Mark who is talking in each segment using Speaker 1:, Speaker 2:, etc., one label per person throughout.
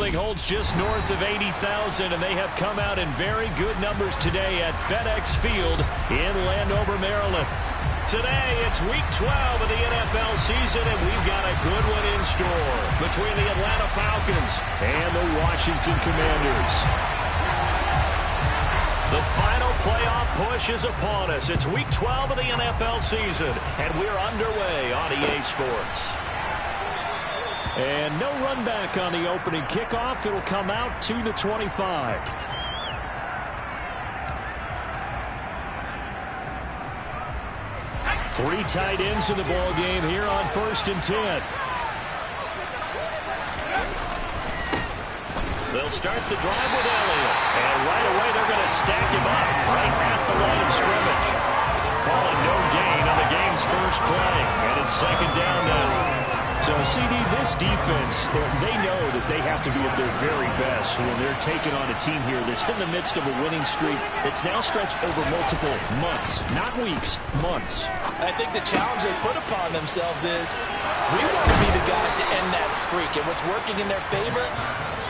Speaker 1: building holds just north of 80,000, and they have come out in very good numbers today at FedEx Field in Landover, Maryland. Today, it's Week 12 of the NFL season, and we've got a good one in store between the Atlanta Falcons and the Washington Commanders. The final playoff push is upon us. It's Week 12 of the NFL season, and we're underway on EA Sports. And no run back on the opening kickoff. It'll come out to the 25. Three tight ends in the ball game here on 1st and 10. They'll start the drive with Elliott. And right away they're going to stack him up right at the line of scrimmage. Calling no gain on the game's first play. And it's 2nd down now. So, CD, this defense, they know that they have to be at their very best when they're taking on a team here that's in the midst of a winning streak that's now stretched over multiple months, not weeks, months.
Speaker 2: I think the challenge they put upon themselves is we want to be the guys to end that streak. And what's working in their favor,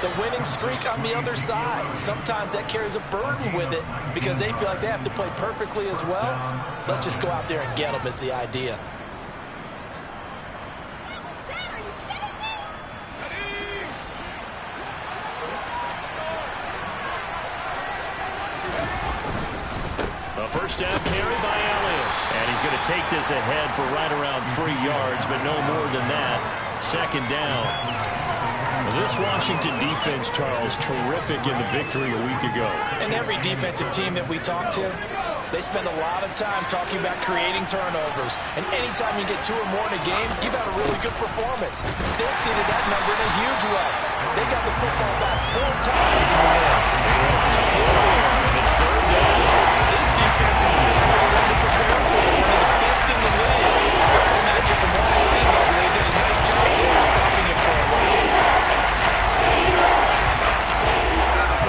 Speaker 2: the winning streak on the other side. Sometimes that carries a burden with it because they feel like they have to play perfectly as well. Let's just go out there and get them is the idea.
Speaker 1: First down carry by Elliott. And he's going to take this ahead for right around 3 yards, but no more than that. 2nd down. This Washington defense, Charles, terrific in the victory a week ago.
Speaker 2: And every defensive team that we talk to, they spend a lot of time talking about creating turnovers. And anytime you get 2 or more in a game, you've had a really good performance. They exceeded that number in a huge way. They got the football back 4 times in the win.
Speaker 1: They lost 4, and it's 3rd down.
Speaker 2: This defense is a difficult one to prepare for. One of the best in the league. They're coming at you from all angles, and they did a nice job there stopping him for a loss.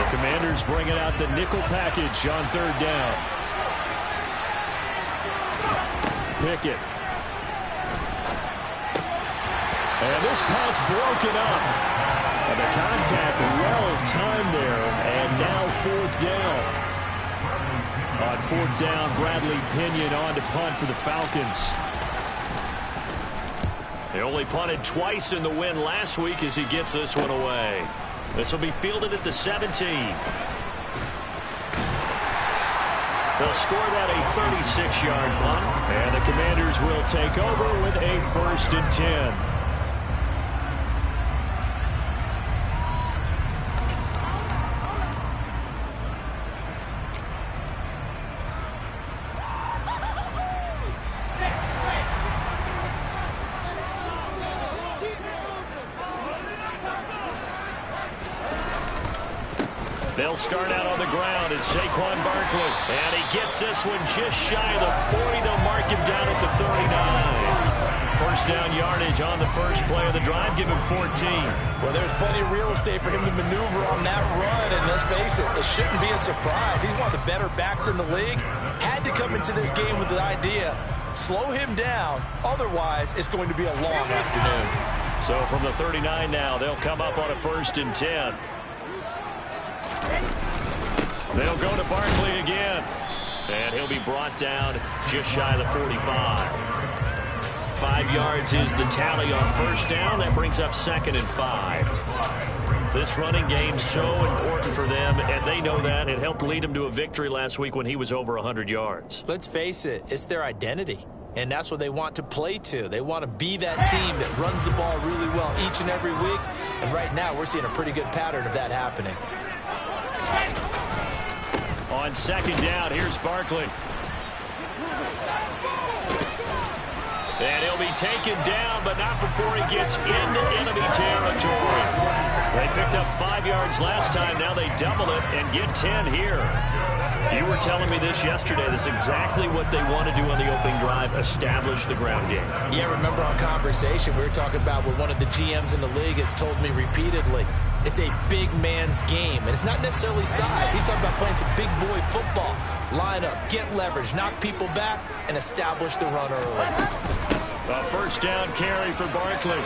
Speaker 1: The Commanders bringing out the nickel package on 3rd down. Pickett. And this pass broken up. And the contact well timed there, and now 4th down. On 4th down, Bradley Pinion on to punt for the Falcons. They only punted twice in the win last week as he gets this one away. This will be fielded at the 17. They'll score that a 36-yard punt, and the Commanders will take over with a 1st and 10. They'll start out on the ground. It's Saquon Barkley. And he gets this one just shy of the 40. They'll mark him down at the 39. First down yardage on the first play of the drive. Give him 14.
Speaker 2: Well, there's plenty of real estate for him to maneuver on that run. And let's face it, it shouldn't be a surprise. He's one of the better backs in the league. Had to come into this game with the idea, slow him down. Otherwise, it's going to be a long afternoon.
Speaker 1: So from the 39 now, they'll come up on a 1st and 10. They'll go to Barkley again. And he'll be brought down just shy of the 45. 5 yards is the tally on 1st down. That brings up 2nd and 5. This running game's so important for them, and they know that. It helped lead them to a victory last week when he was over 100 yards.
Speaker 2: Let's face it, it's their identity. And that's what they want to play to. They want to be that team that runs the ball really well each and every week. And right now, we're seeing a pretty good pattern of that happening.
Speaker 1: On 2nd down, here's Barkley. And he'll be taken down, but not before he gets into enemy territory. They picked up 5 yards last time. Now they double it and get 10 here. You were telling me this yesterday. This is exactly what they want to do on the opening drive, establish the ground game.
Speaker 2: Yeah, remember our conversation we were talking about what one of the GMs in the league has told me repeatedly. It's a big man's game, and it's not necessarily size. He's talking about playing some big boy football. Line up, get leverage, knock people back, and establish the run early.
Speaker 1: A 1st down carry for Barkley.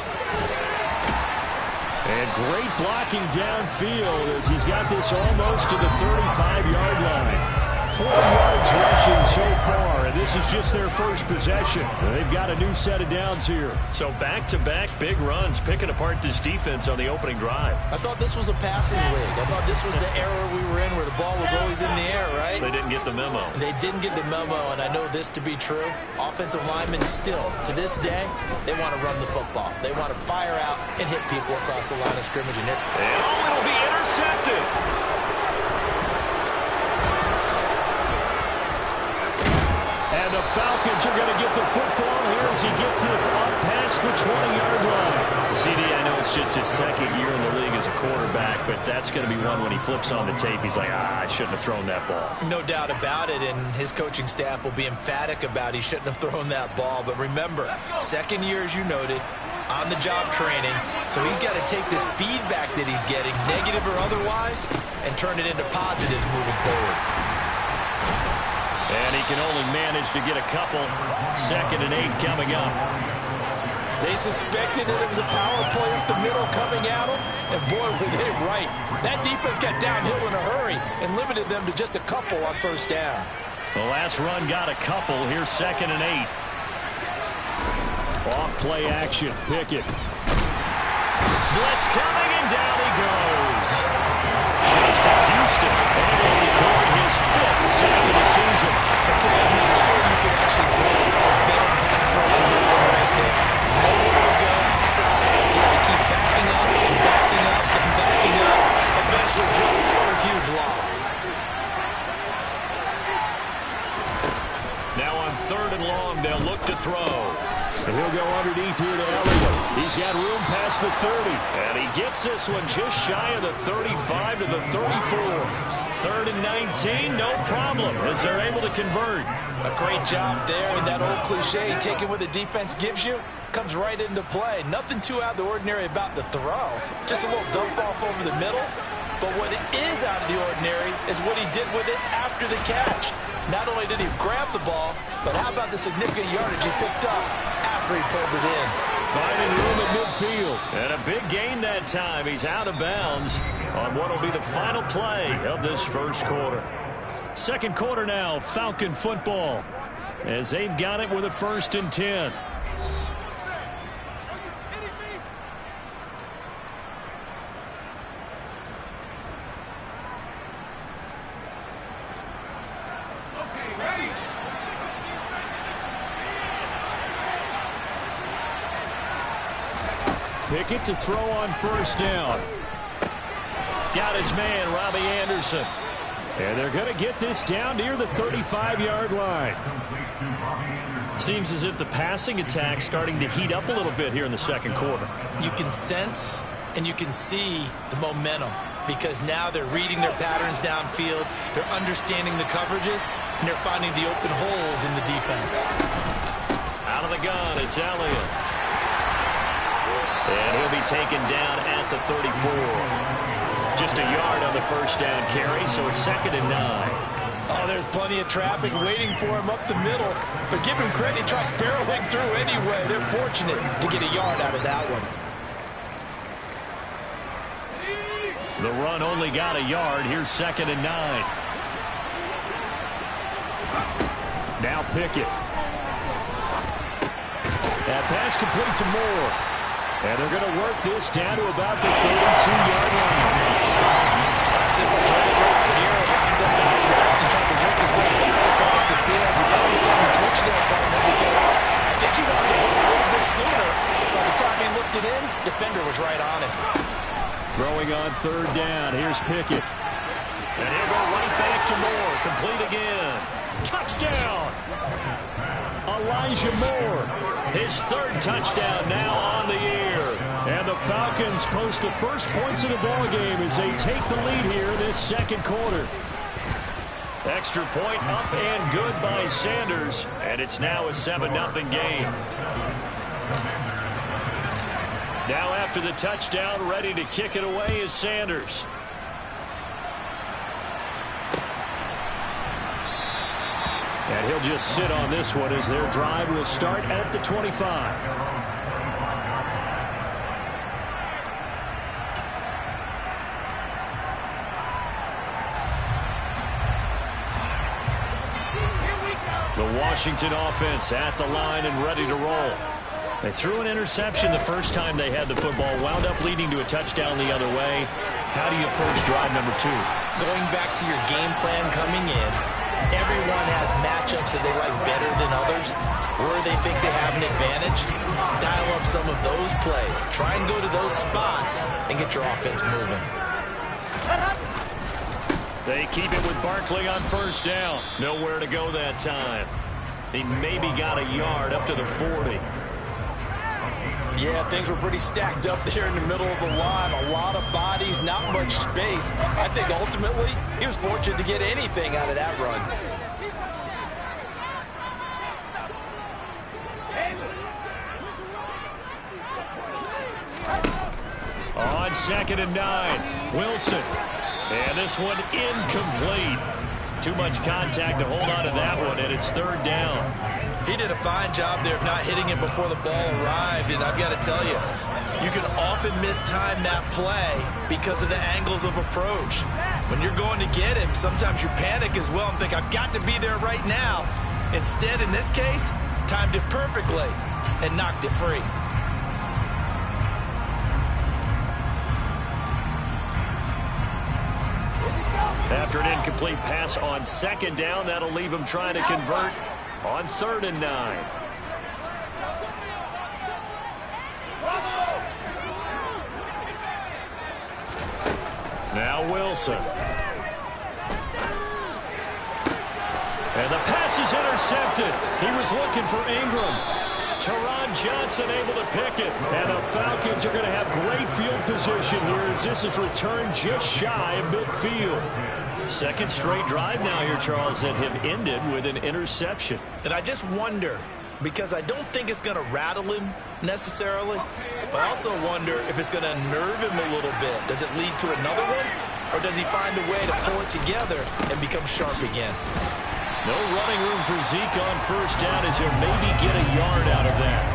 Speaker 1: And great blocking downfield as he's got this almost to the 35-yard line. 4 yards rushing so far, and this is just their first possession. They've got a new set of downs here.
Speaker 3: So back-to-back big runs, picking apart this defense on the opening drive.
Speaker 2: I thought this was a passing league. I thought this was the era we were in where the ball was always in the air, right?
Speaker 3: They didn't get the memo.
Speaker 2: They didn't get the memo, and I know this to be true. Offensive linemen still, to this day, they want to run the football. They want to fire out and hit people across the line of scrimmage. And
Speaker 3: it'll be intercepted.
Speaker 1: And the Falcons are going to get the football here as he gets this up past the 20-yard line.
Speaker 3: CD, I know it's just his second year in the league as a quarterback, but that's going to be one when he flips on the tape. He's like, I shouldn't have thrown that ball.
Speaker 2: No doubt about it, and his coaching staff will be emphatic about he shouldn't have thrown that ball. But remember, second year, as you noted, on-the-job training, so he's got to take this feedback that he's getting, negative or otherwise, and turn it into positives moving forward.
Speaker 1: And he can only manage to get a couple. 2nd and 8 coming up.
Speaker 2: They suspected that it was a power play up the middle coming at them, and boy, were they right. That defense got downhill in a hurry and limited them to just a couple on first down.
Speaker 1: The last run got a couple. Here's 2nd and 8. Off play action. Pickett. Blitz coming, and down he goes. Justin Houston able to record his 5th sack of the season.
Speaker 2: Okay, I'm not sure you can actually draw a better pass rush in that one right there. Nowhere to go outside. He had to keep backing up and backing up and backing up. Eventually dropped for a huge loss.
Speaker 1: Now on 3rd and long, they'll look to throw. And he'll go underneath here to Elliott. He's got room past the 30. And he gets this one just shy of the 35 to the 34. 3rd and 19, no problem, as they're able to convert.
Speaker 2: A great job there, and that old cliche, taking what the defense gives you, comes right into play. Nothing too out of the ordinary about the throw. Just a little dump off over the middle. But what is out of the ordinary is what he did with it after the catch. Not only did he grab the ball, but how about the significant yardage he picked up after he pulled it in.
Speaker 1: Finding room at midfield. And a big gain that time. He's out of bounds on what will be the final play of this first quarter. Second quarter now, Falcon football, as they've got it with a 1st and 10. Pickett to throw on 1st down. Got his man, Robbie Anderson. And they're going to get this down near the 35-yard line. Seems as if the passing attack's starting to heat up a little bit here in the second quarter.
Speaker 2: You can sense and you can see the momentum because now they're reading their patterns downfield, they're understanding the coverages, and they're finding the open holes in the defense.
Speaker 1: Out of the gun, it's Elliott. And he'll be taken down at the 34. Just a yard on the 1st down carry, so it's 2nd and 9.
Speaker 2: Oh, there's plenty of traffic waiting for him up the middle. But give him credit, he tried barreling through anyway. They're fortunate to get a yard out of that one.
Speaker 1: The run only got a yard. Here's 2nd and 9. Now Pickett. That pass complete to Moore. And they're going to work this down to about the 32-yard line.
Speaker 2: Simple drag right here, lined up out left and trying to work his way back across the field. You probably saw him twitch there, partner, because I think he wanted to hit a little bit sooner. By the time he looked it in, defender was right on him.
Speaker 1: Throwing on 3rd down. Here's Pickett. And he'll go right back to Moore. Complete again. Touchdown! Elijah Moore. His 3rd touchdown now on the year. And the Falcons post the first points of the ballgame as they take the lead here this second quarter. Extra point up and good by Sanders. And it's now a 7-0 game. Now after the touchdown, ready to kick it away is Sanders. And he'll just sit on this one as their drive will start at the 25. The Washington offense at the line and ready to roll. They threw an interception the first time they had the football, wound up leading to a touchdown the other way. How do you approach drive number 2?
Speaker 2: Going back to your game plan coming in, everyone has matchups that they like better than others. Where they think they have an advantage, dial up some of those plays. Try and go to those spots and get your offense moving.
Speaker 1: They keep it with Barkley on first down. Nowhere to go that time. He maybe got a yard up to the 40.
Speaker 2: Yeah, things were pretty stacked up there in the middle of the line. A lot of bodies, not much space. I think ultimately he was fortunate to get anything out of that run.
Speaker 1: On 2nd and 9, Wilson. And this one incomplete. Too much contact to hold on to that one, and it's 3rd down.
Speaker 2: He did a fine job there of not hitting it before the ball arrived, and I've got to tell you, you can often mistime that play because of the angles of approach. When you're going to get him, sometimes you panic as well and think, I've got to be there right now. Instead, in this case, timed it perfectly and knocked it free.
Speaker 1: After an incomplete pass on 2nd down, that'll leave him trying to convert on 3rd and 9. Now Wilson. And the pass is intercepted. He was looking for Ingram. Teron Johnson able to pick it. And the Falcons are going to have great field position here as this is returned just shy of midfield. 2nd straight drive now here, Charles, that have ended with an interception.
Speaker 2: And I just wonder, because I don't think it's going to rattle him necessarily, but I also wonder if it's going to nerve him a little bit. Does it lead to another one? Or does he find a way to pull it together and become sharp again?
Speaker 1: No running room for Zeke on first down as he'll maybe get a yard out of that.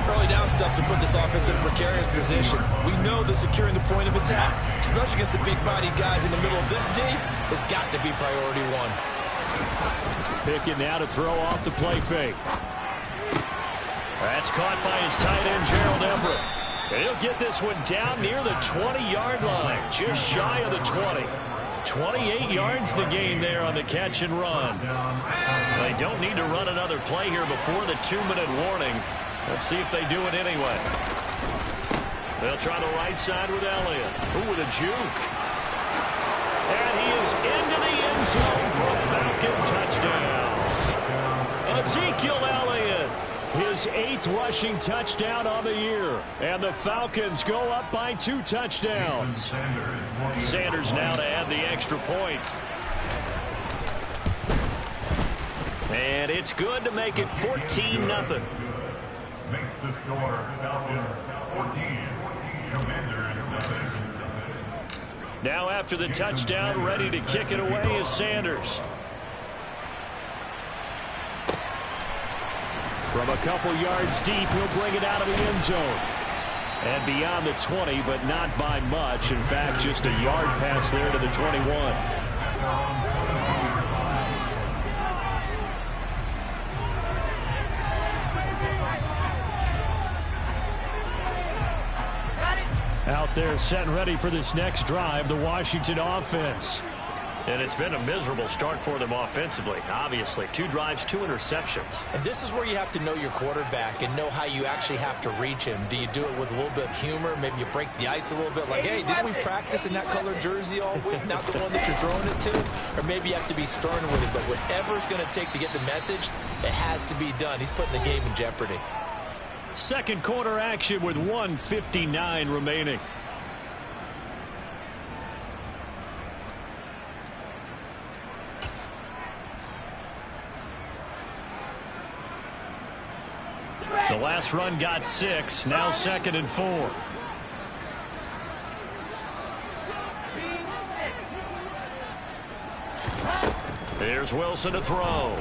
Speaker 2: Early down stuff to put this offense in a precarious position. We know that securing the point of attack, especially against the big-bodied guys in the middle of this D, has got to be priority 1.
Speaker 1: Pickett now to throw off the play fake. That's caught by his tight end, Gerald Everett. And he'll get this one down near the 20-yard line, just shy of the 20. 28 yards the gain there on the catch and run. They don't need to run another play here before the 2-minute warning. Let's see if they do it anyway. They'll try the right side with Elliott. Ooh, with a juke. And he is into the end zone for a Falcon touchdown. Ezekiel Elliott, his 8th rushing touchdown on the year. And the Falcons go up by 2 touchdowns. Sanders now to add the extra point. And it's good to make it 14-0.
Speaker 4: Makes the score Falcons 14, Commanders 7.
Speaker 1: Now after the touchdown, ready to kick it away is Sanders. From a couple yards deep, he'll bring it out of the end zone. And beyond the 20, but not by much. In fact, just a yard pass there to the 21. Out there set and ready for this next drive, the Washington offense. And it's been a miserable start for them offensively, obviously. 2 drives, 2 interceptions.
Speaker 2: And this is where you have to know your quarterback and know how you actually have to reach him. Do you do it with a little bit of humor? Maybe you break the ice a little bit, like, hey, didn't we practice in that color jersey all week, not the one that you're throwing it to? Or maybe you have to be stern with it. But whatever it's going to take to get the message, it has to be done. He's putting the game in jeopardy.
Speaker 1: Second quarter action with 1:59 remaining. The last run got 6, now 2nd and 4. Here's Wilson to throw.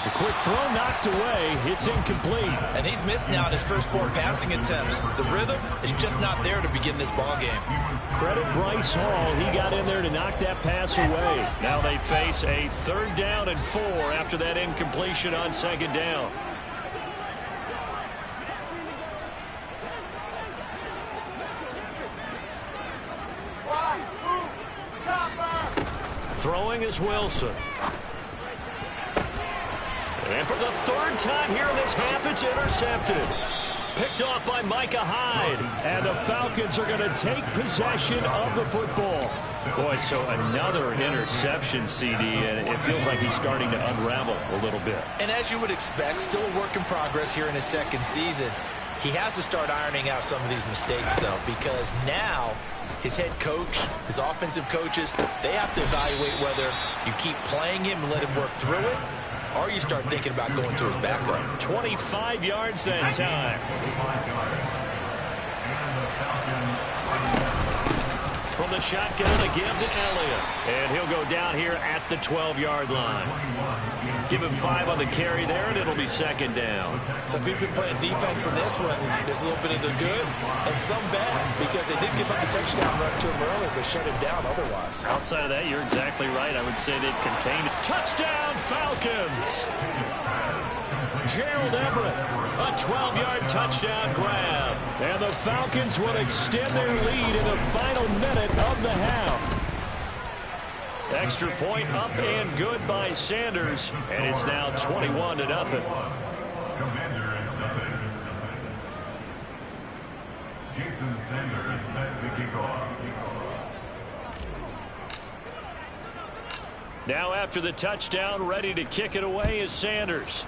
Speaker 1: The quick throw knocked away. It's incomplete.
Speaker 2: And he's missed now in his first 4 passing attempts. The rhythm is just not there to begin this ball game.
Speaker 3: Credit Bryce Hall. He got in there to knock that pass away.
Speaker 1: Now they face a 3rd down and 4 after that incompletion on 2nd down. Throwing is Wilson. And for the 3rd time here in this half, it's intercepted. Picked off by Micah Hyde.
Speaker 3: And the Falcons are going to take possession of the football.
Speaker 1: Boy, so another interception, CD, and it feels like he's starting to unravel a little bit.
Speaker 2: And as you would expect, still a work in progress here in his 2nd season. He has to start ironing out some of these mistakes, though, because now his head coach, his offensive coaches, they have to evaluate whether you keep playing him and let him work through it, or you start thinking about going to his backup.
Speaker 1: 25 yards that time. From the shotgun again to Elliott. And he'll go down here at the 12-yard line. Give him 5 on the carry there, and it'll be 2nd down.
Speaker 2: So if you've been playing defense in this one, there's a little bit of the good and some bad, because they did give up the touchdown run to him earlier, but shut him down otherwise.
Speaker 1: Outside of that, you're exactly right. I would say they've contained it. Touchdown, Falcons! Gerald Everett, a 12-yard touchdown grab.
Speaker 3: And the Falcons will extend their lead in the final minute of the half.
Speaker 1: Extra point up and good by Sanders, and it's now 21-0.
Speaker 4: Commanders nothing. Jason Sanders set to kick off.
Speaker 1: Now after the touchdown, ready to kick it away is Sanders.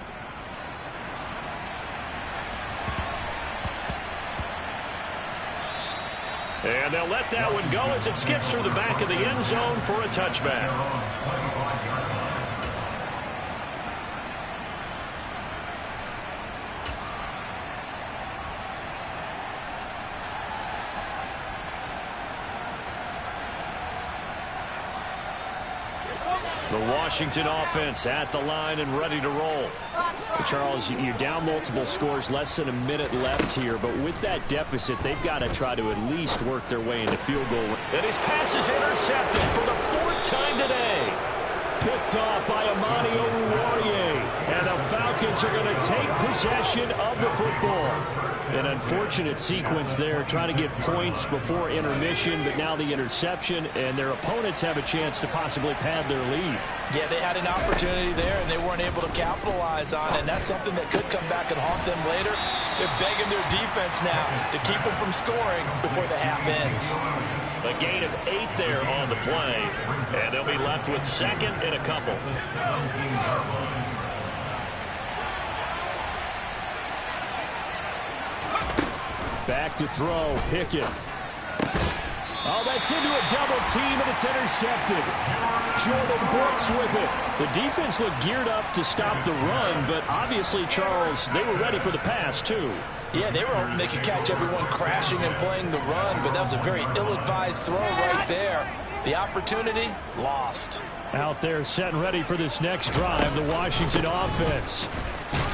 Speaker 1: And they'll let that one go as it skips through the back of the end zone for a touchback. The Washington offense at the line and ready to roll.
Speaker 3: Charles, you're down multiple scores, less than a minute left here, but with that deficit, they've got to try to at least work their way into field goal.
Speaker 1: And his pass is intercepted for the 4th time today.
Speaker 3: Picked off by Amani Oruwariye, and the Falcons are going to take possession of the football. An unfortunate sequence there, trying to get points before intermission, but now the interception, and their opponents have a chance to possibly pad their lead.
Speaker 2: Yeah, they had an opportunity there, and they weren't able to capitalize on it, and that's something that could come back and haunt them later. They're begging their defense now to keep them from scoring before the half ends.
Speaker 1: A gain of 8 there on the play, and they'll be left with 2nd and a couple.
Speaker 3: Back to throw, Pickett. Oh, that's into a double team, and it's intercepted. Jordan Brooks with it. The defense looked geared up to stop the run, but obviously, Charles, they were ready for the pass, too.
Speaker 2: Yeah, they were hoping they could catch everyone crashing and playing the run, but that was a very ill-advised throw right there. The opportunity, lost.
Speaker 3: Out there set and ready for this next drive, the Washington offense.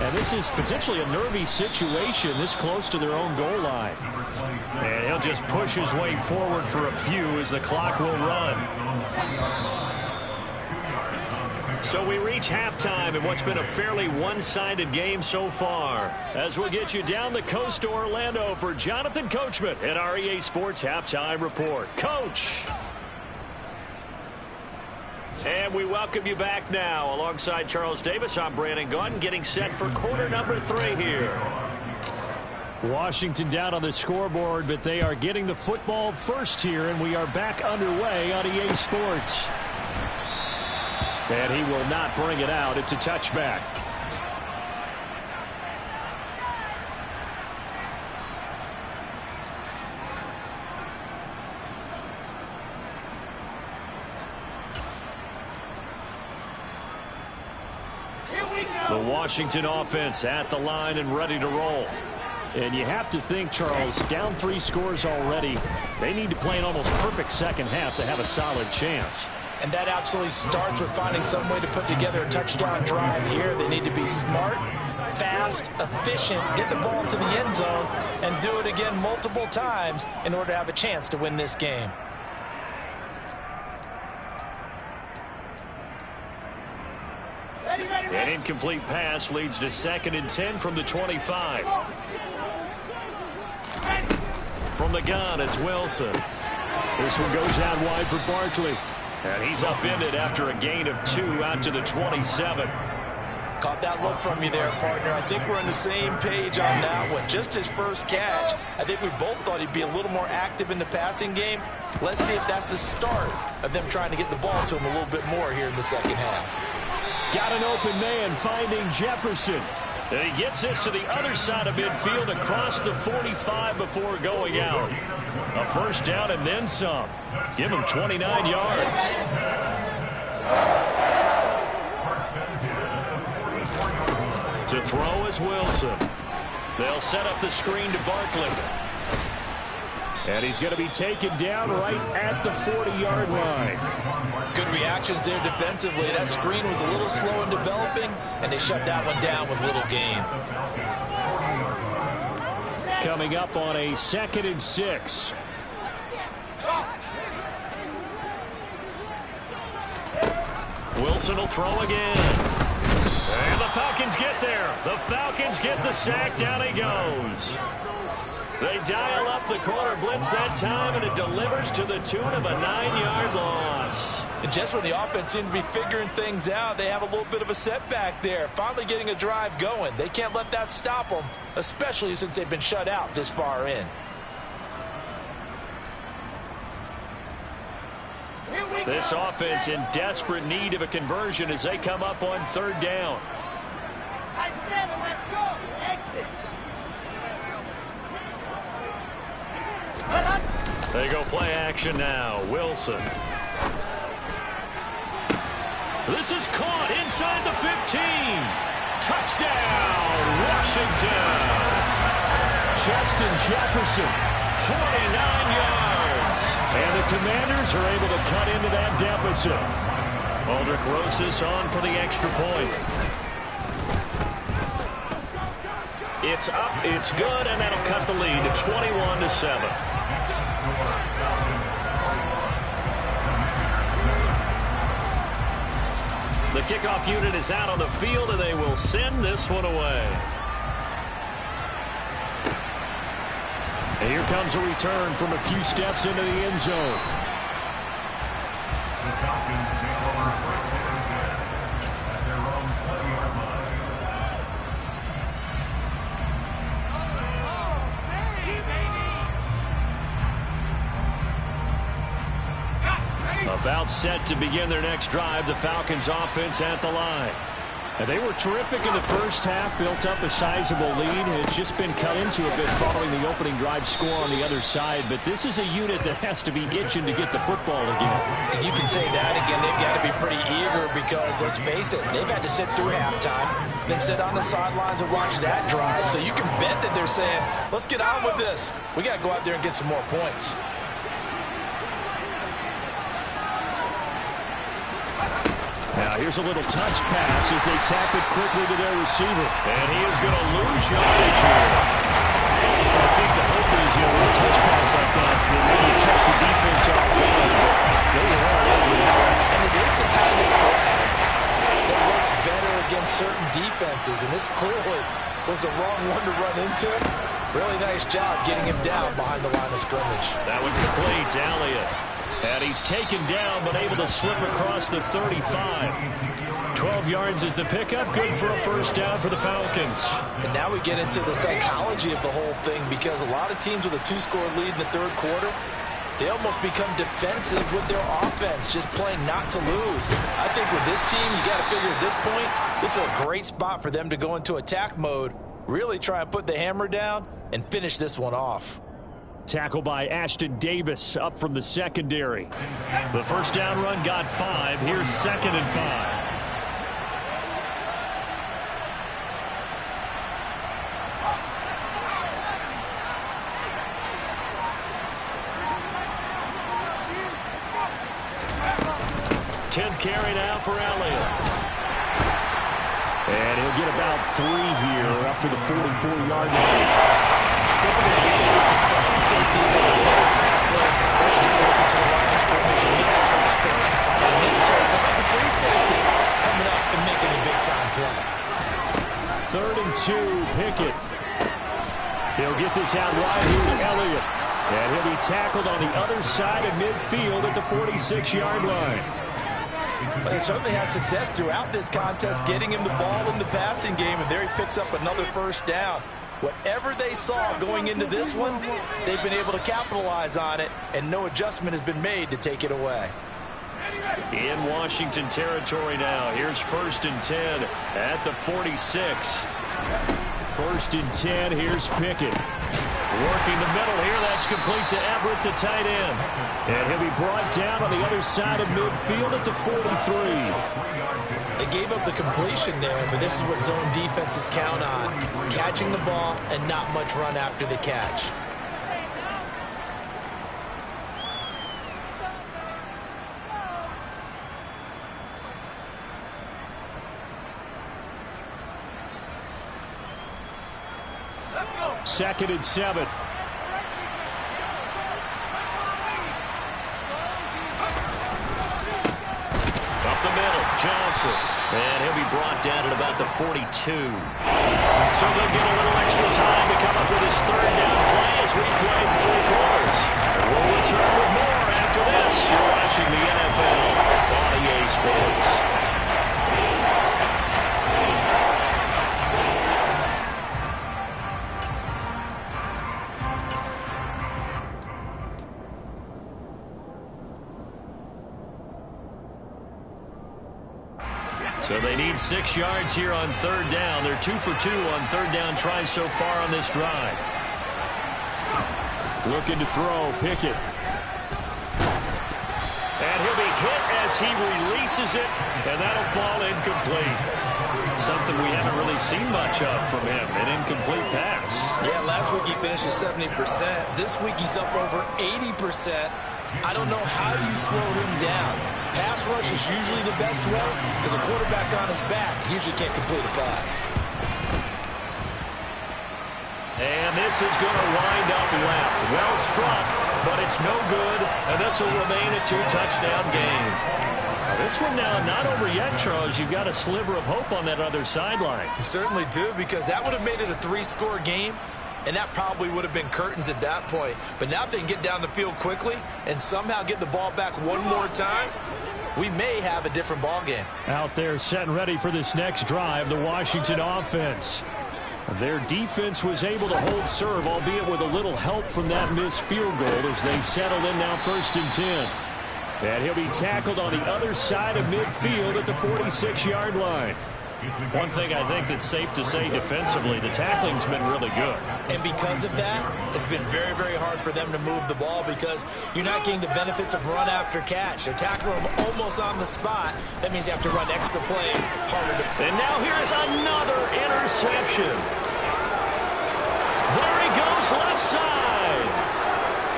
Speaker 3: And this is potentially a nervy situation this close to their own goal line.
Speaker 1: And he'll just push his way forward for a few as the clock will run. So we reach halftime in what's been a fairly one-sided game so far. As we'll get you down the coast to Orlando for Jonathan Coachman at our EA Sports Halftime Report. Coach! And we welcome you back now. Alongside Charles Davis, I'm Brandon Gaudin, getting set for quarter number 3 here.
Speaker 3: Washington down on the scoreboard, but they are getting the football first here, and we are back underway on EA Sports. And he will not bring it out. It's a touchback.
Speaker 1: The Washington offense at the line and ready to roll.
Speaker 3: And you have to think, Charles, down 3 scores already. They need to play an almost perfect second half to have a solid chance.
Speaker 2: And that absolutely starts with finding some way to put together a touchdown drive here. They need to be smart, fast, efficient, get the ball to the end zone, and do it again multiple times in order to have a chance to win this game.
Speaker 1: An incomplete pass leads to 2nd and 10 from the 25. From the gun, it's Wilson.
Speaker 3: This one goes out wide for Barkley.
Speaker 1: And he's upended after a gain of 2 out to the 27.
Speaker 2: Caught that look from you there, partner. I think we're on the same page on that one. Just his first catch. I think we both thought he'd be a little more active in the passing game. Let's see if that's the start of them trying to get the ball to him a little bit more here in the second half.
Speaker 3: Got an open man finding Jefferson.
Speaker 1: And he gets this to the other side of midfield across the 45 before going out. A first down and then some. Give him 29 yards. To throw is Wilson. They'll set up the screen to Barkley.
Speaker 3: And he's going to be taken down right at the 40-yard line.
Speaker 2: Good reactions there defensively. That screen was a little slow in developing, and they shut that one down with little gain.
Speaker 3: Coming up on a 2nd and 6.
Speaker 1: Wilson will throw again. And the Falcons get there. The Falcons get the sack. Down he goes. They dial up the corner blitz that time, and it delivers to the tune of a 9-yard loss.
Speaker 2: And just when the offense seemed to be figuring things out, they have a little bit of a setback there. Finally getting a drive going. They can't let that stop them, especially since they've been shut out this far in.
Speaker 1: This offense in desperate need of a conversion as they come up on 3rd down.
Speaker 5: I said it, let's go. Exit.
Speaker 1: They go play action now. Wilson. This is caught inside the 15. Touchdown, Washington.
Speaker 3: Justin Jefferson.
Speaker 1: 49 yards.
Speaker 3: And the Commanders are able to cut into that deficit.
Speaker 1: Aldrick Rosas on for the extra point. It's up, it's good, and that'll cut the lead to 21-7. The kickoff unit is out on the field, and they will send this one away.
Speaker 3: And here comes a return from a few steps into the end zone.
Speaker 4: The Falcons take over 1st and 10 at their own 20-yard line.
Speaker 1: About set to begin their next drive, the Falcons offense at the line.
Speaker 3: And they were terrific in the first half, built up a sizable lead. It's just been cut into a bit following the opening drive score on the other side. But this is a unit that has to be itching to get the football again.
Speaker 2: And you can say that again. They've got to be pretty eager because, let's face it, they've had to sit through halftime, then sit on the sidelines and watch that drive. So you can bet that they're saying, let's get on with this. We got to go out there and get some more points.
Speaker 3: Now here's a little touch pass as they tap it quickly to their receiver.
Speaker 1: And he is going to lose yardage here.
Speaker 3: I think the hope is, with a touch pass like that, maybe catch the defense off guard. They were all over that.
Speaker 2: And it is the kind of play that works better against certain defenses. And this clearly was the wrong one to run into. Really nice job getting him down behind the line of scrimmage.
Speaker 1: That one complete to Elliott. And he's taken down, but able to slip across the 35. 12 yards is the pickup. Good for a first down for the Falcons.
Speaker 2: And now we get into the psychology of the whole thing, because a lot of teams with a 2-score lead in the third quarter, they almost become defensive with their offense, just playing not to lose. I think with this team, you got to figure at this point, this is a great spot for them to go into attack mode, really try and put the hammer down and finish this one off.
Speaker 3: Tackle by Ashton Davis up from the secondary.
Speaker 1: The first down run got 5. Here's 2nd and 5. Tenth carry now for Elliott.
Speaker 3: And he'll get about 3 here up to the 44-yard line.
Speaker 2: Typically, we think it's the strong safeties that are better tacklers, especially closer to the line of scrimmage against traffic. But in this case, how about the free safety coming up and making a big-time play?
Speaker 3: 3rd and 2, Pickett. He'll get this out wide here to Elliott. And he'll be tackled on the other side of midfield at the 46-yard line.
Speaker 2: But they certainly had success throughout this contest, getting him the ball in the passing game, and there he picks up another first down. Whatever they saw going into this one, they've been able to capitalize on it, and no adjustment has been made to take it away.
Speaker 1: In Washington territory now. Here's 1st and 10 at the 46.
Speaker 3: 1st and 10. Here's Pickett.
Speaker 1: Working the middle here. That's complete to Everett, the tight end.
Speaker 3: And he'll be brought down on the other side of midfield at the 43.
Speaker 2: They gave up the completion there, but this is what zone defenses count on. Catching the ball and not much run after the catch.
Speaker 3: Second and 7.
Speaker 1: Up the middle, Johnson. And he'll be brought down at about the 42. So they'll get a little extra time to come up with his 3rd down play as we played 3 quarters. We'll return with more after this. You're watching the NFL on EA Sports. So they need 6 yards here on 3rd down. They're 2 for 2 on 3rd down tries so far on this drive.
Speaker 3: Looking to throw, Pickett.
Speaker 1: And he'll be hit as he releases it, and that'll fall incomplete. Something we haven't really seen much of from him, an incomplete pass.
Speaker 2: Yeah, last week he finished at 70%. This week he's up over 80%. I don't know how you slowed him down. Pass rush is usually the best way because a quarterback on his back usually can't complete a pass.
Speaker 1: And this is going to wind up left. Well struck, but it's no good, and this will remain a 2-touchdown game. Now this one now not over yet, Charles. You've got a sliver of hope on that other sideline.
Speaker 2: You certainly do, because that would have made it a 3-score game. And that probably would have been curtains at that point. But now if they can get down the field quickly and somehow get the ball back one more time, we may have a different ball game.
Speaker 3: Out there set and ready for this next drive, the Washington offense. Their defense was able to hold serve, albeit with a little help from that missed field goal as they settled in now 1st and 10. And he'll be tackled on the other side of midfield at the 46-yard line.
Speaker 1: One thing I think that's safe to say defensively, the tackling's been really good.
Speaker 2: And because of that, it's been very, very hard for them to move the ball because you're not getting the benefits of run after catch. They're tackling them almost on the spot. That means you have to run extra plays harder to...
Speaker 1: And now here's another interception. There he goes left side.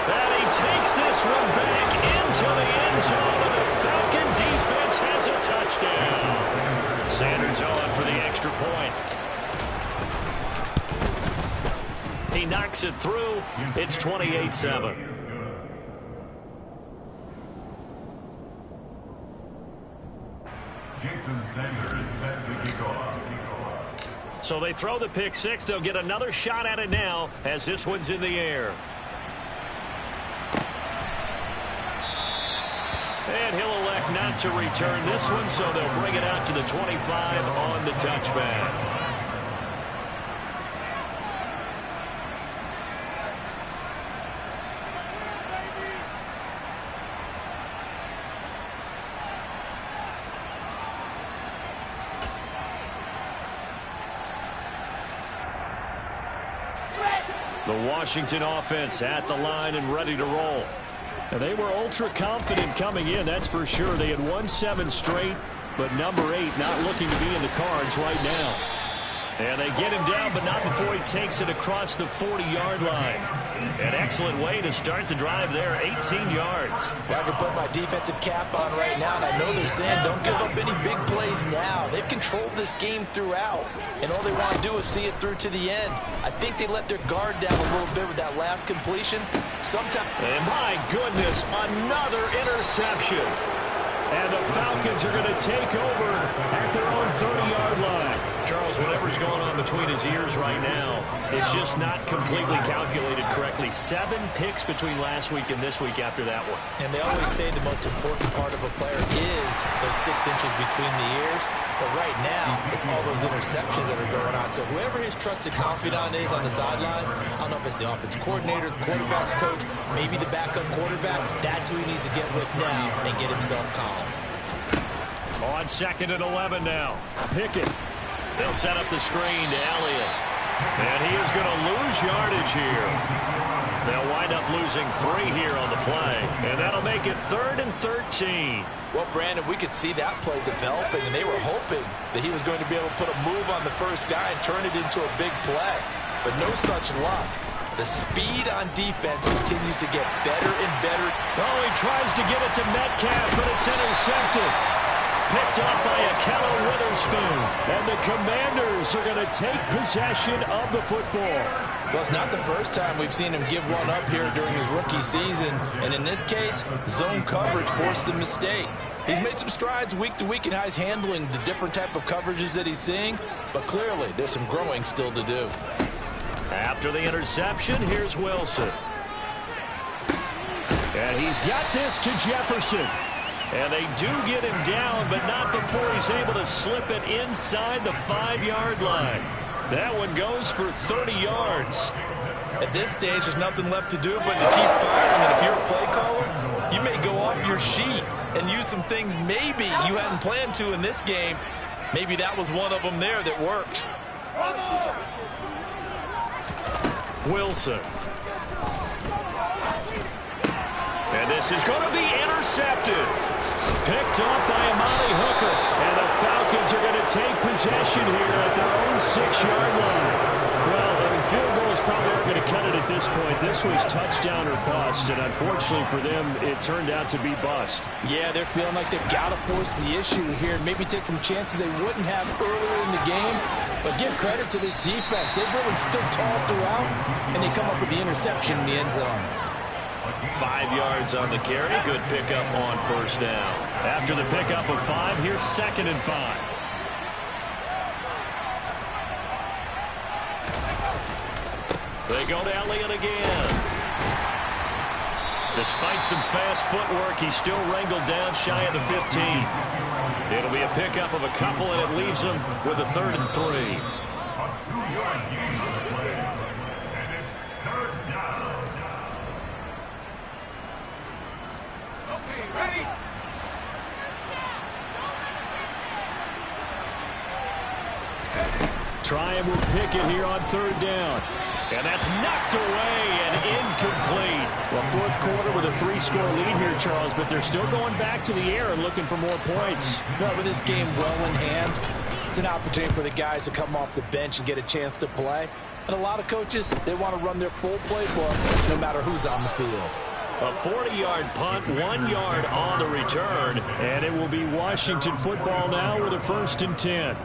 Speaker 1: And he takes this one back into the end zone, and the Falcon defense has a touchdown. Sanders on for the extra point. He knocks it through. It's 28-7.
Speaker 4: Jason Sanders set to kick off.
Speaker 1: So they throw the pick six. They'll get another shot at it now as this one's in the air. And he'll elect not to return this one, so they'll bring it out to the 25 on the touchback. The Washington offense at the line and ready to roll. Now, they were ultra confident coming in, that's for sure. They had won 7 straight, but number 8 not looking to be in the cards right now.
Speaker 3: And they get him down, but not before he takes it across the 40-yard line. An excellent way to start the drive there, 18 yards.
Speaker 2: Well, I can put my defensive cap on right now, and I know they're saying don't give up any big plays now. They've controlled this game throughout, and all they want to do is see it through to the end. I think they let their guard down a little bit with that last completion.
Speaker 3: And my goodness, another interception. And the Falcons are going to take over at their own 30-yard line. Charles, whatever's going on between his ears right now, it's just not completely calculated correctly. 7 picks between last week and this week after that one.
Speaker 2: And they always say the most important part of a player is those 6 inches between the ears. But right now, it's all those interceptions that are going on. So whoever his trusted confidant is on the sidelines, I don't know if it's the offensive coordinator, the quarterback's coach, maybe the backup quarterback, that's who he needs to get with now and get himself calm.
Speaker 3: On 2nd and 11 now. Pickett. They'll set up the screen to Elliott. And he is going to lose yardage here. They'll wind up losing 3 here on the play. And that'll make it 3rd and 13.
Speaker 2: Well, Brandon, we could see that play developing, and they were hoping that he was going to be able to put a move on the first guy and turn it into a big play. But no such luck. The speed on defense continues to get better and better.
Speaker 3: Oh, he tries to get it to Metcalf, but it's intercepted. Picked up by Ahkello Witherspoon. And the Commanders are going to take possession of the football.
Speaker 2: Well, it's not the first time we've seen him give one up here during his rookie season. And in this case, zone coverage forced the mistake. He's made some strides week to week in how he's handling the different type of coverages that he's seeing. But clearly, there's some growing still to do.
Speaker 3: After the interception, here's Wilson. And he's got this to Jefferson. And they do get him down, but not before he's able to slip it inside the 5-yard line. That one goes for 30 yards.
Speaker 2: At this stage, there's nothing left to do but to keep firing. And if you're a play caller, you may go off your sheet and use some things maybe you hadn't planned to in this game. Maybe that was one of them there that worked.
Speaker 3: Wilson. And this is going to be intercepted. Picked off by Amani Hooker. And the Falcons are going to take possession here at their own 6-yard line. Well, I mean, field goals probably aren't going to cut it at this point. This was touchdown or bust, and unfortunately for them, it turned out to be bust.
Speaker 2: Yeah, they're feeling like they've got to force the issue here and maybe take some chances they wouldn't have earlier in the game. But give credit to this defense. They've really stood tall throughout, and they come up with the interception in the end zone.
Speaker 3: 5 yards on the carry. Good pickup on first down. After the pickup of 5, here's 2nd and 5. They go to Elliott again. Despite some fast footwork, he's still wrangled down shy of the 15. It'll be a pickup of a couple, and it leaves him with a 3rd and 3. Trying with Pickett here on 3rd down. And that's knocked away and incomplete. Well, 4th quarter with a 3-score lead here, Charles, but they're still going back to the air and looking for more points.
Speaker 2: No, with this game well in hand, it's an opportunity for the guys to come off the bench and get a chance to play. And a lot of coaches, they want to run their full playbook no matter who's on the field.
Speaker 3: A 40-yard punt, 1 yard on the return, and it will be Washington football now with a 1st and 10.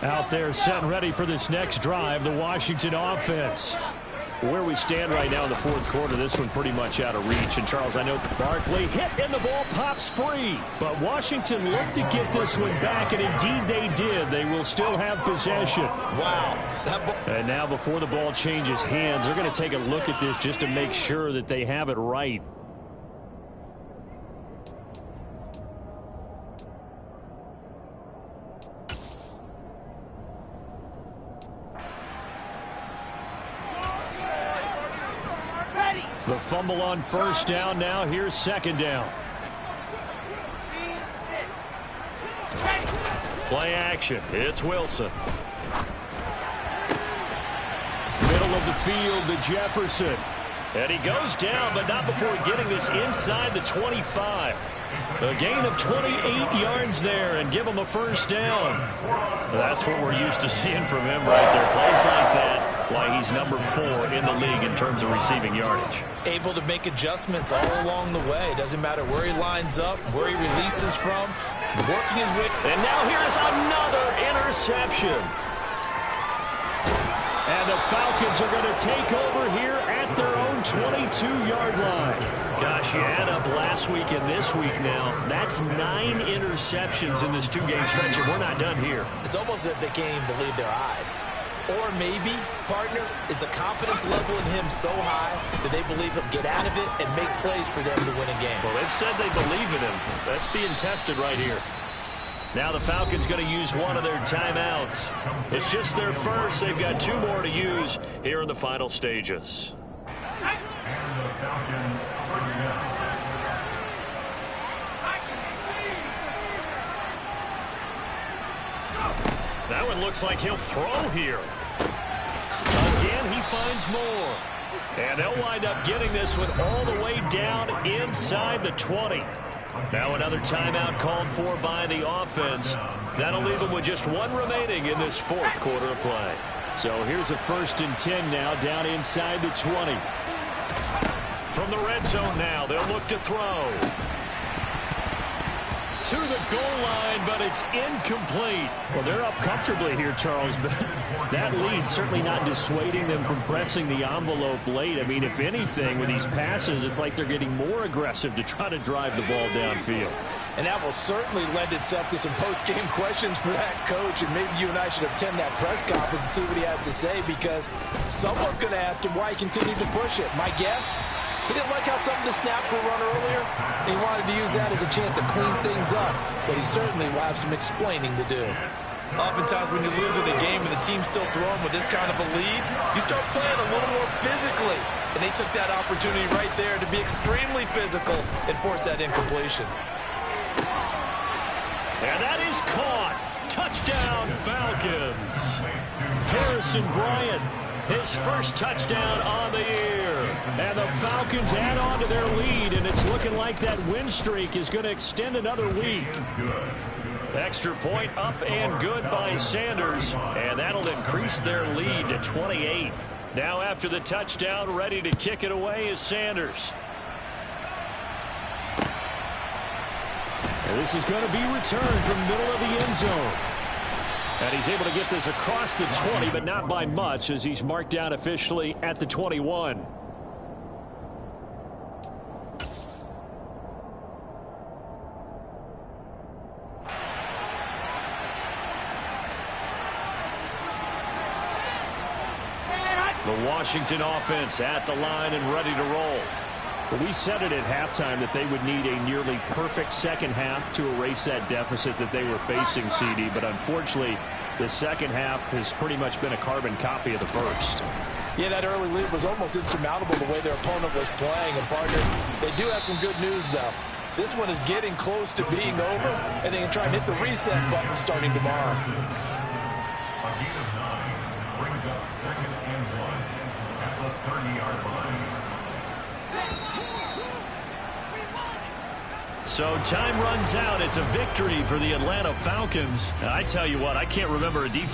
Speaker 3: Out there set and ready for this next drive, the Washington offense. Where we stand right now in the 4th quarter, this one pretty much out of reach. And, Charles, I know Barkley hit and the ball pops free. But Washington looked to get this one back, and indeed they did. They will still have possession.
Speaker 2: Wow.
Speaker 3: And now before the ball changes hands, they're going to take a look at this just to make sure that they have it right. The fumble on 1st down now. Here's 2nd down. Play action. It's Wilson. Middle of the field to Jefferson.
Speaker 1: And he goes down, but not before getting this inside the 25. A gain of 28 yards there and give him a first down. That's what we're used to seeing from him right there. Plays like that, why he's number 4 in the league in terms of receiving yardage.
Speaker 2: Able to make adjustments all along the way. Doesn't matter where he lines up, where he releases from, working his way.
Speaker 1: And now here's another interception.
Speaker 3: And the Falcons are going to take over here at their own 22-yard line.
Speaker 1: Gosh, you add up last week and this week now. That's 9 interceptions in this 2-game stretch, and we're not done here.
Speaker 2: It's almost as if they can't even believe their eyes. Or maybe, partner, is the confidence level in him so high that they believe he'll get out of it and make plays for them to win a game.
Speaker 1: Well, they've said they believe in him. That's being tested right here. Now the Falcons going to use one of their timeouts. It's just their first. They've got 2 more to use here in the final stages. That one looks like he'll throw here. Again, he finds more. And they'll wind up getting this one all the way down inside the 20. Now another timeout called for by the offense. That'll leave them with just 1 remaining in this 4th quarter of play.
Speaker 3: So here's a 1st and 10 now down inside the 20.
Speaker 1: From the red zone now, they'll look to throw. To the goal line, but it's incomplete.
Speaker 3: Well, they're up comfortably here, Charles, but that lead certainly not dissuading them from pressing the envelope late. I mean, if anything, with these passes, it's like they're getting more aggressive to try to drive the ball downfield.
Speaker 2: And that will certainly lend itself to some post-game questions for that coach, and maybe you and I should attend that press conference and see what he has to say, because someone's going to ask him why he continued to push it. My guess? He didn't like how some of the snaps were run earlier, and he wanted to use that as a chance to clean things up. But he certainly will have some explaining to do. Oftentimes when you're losing a game and the team's still throwing with this kind of a lead, you start playing a little more physically. And they took that opportunity right there to be extremely physical and force that incompletion.
Speaker 1: And that is caught. Touchdown, Falcons.
Speaker 3: Harrison Bryant, his first touchdown on the year. And the Falcons add on to their lead, and it's looking like that win streak is going to extend another week.
Speaker 1: Extra point up and good by Sanders, and that'll increase their lead to 28. Now after the touchdown, ready to kick it away is Sanders.
Speaker 3: And this is going to be returned from middle of the end zone. And he's able to get this across the 20, but not by much, as he's marked down officially at the 21.
Speaker 1: The Washington offense at the line and ready to roll.
Speaker 3: Well, we said it at halftime that they would need a nearly perfect second half to erase that deficit that they were facing, CD. But unfortunately, the second half has pretty much been a carbon copy of the first.
Speaker 2: Yeah, that early lead was almost insurmountable the way their opponent was playing. And, partner, they do have some good news, though. This one is getting close to being over, and they can try and hit the reset button starting tomorrow.
Speaker 4: A gain of 9 brings up 2nd and 1 at the 30-yard line.
Speaker 1: So time runs out. It's a victory for the Atlanta Falcons. I tell you what, I can't remember a defense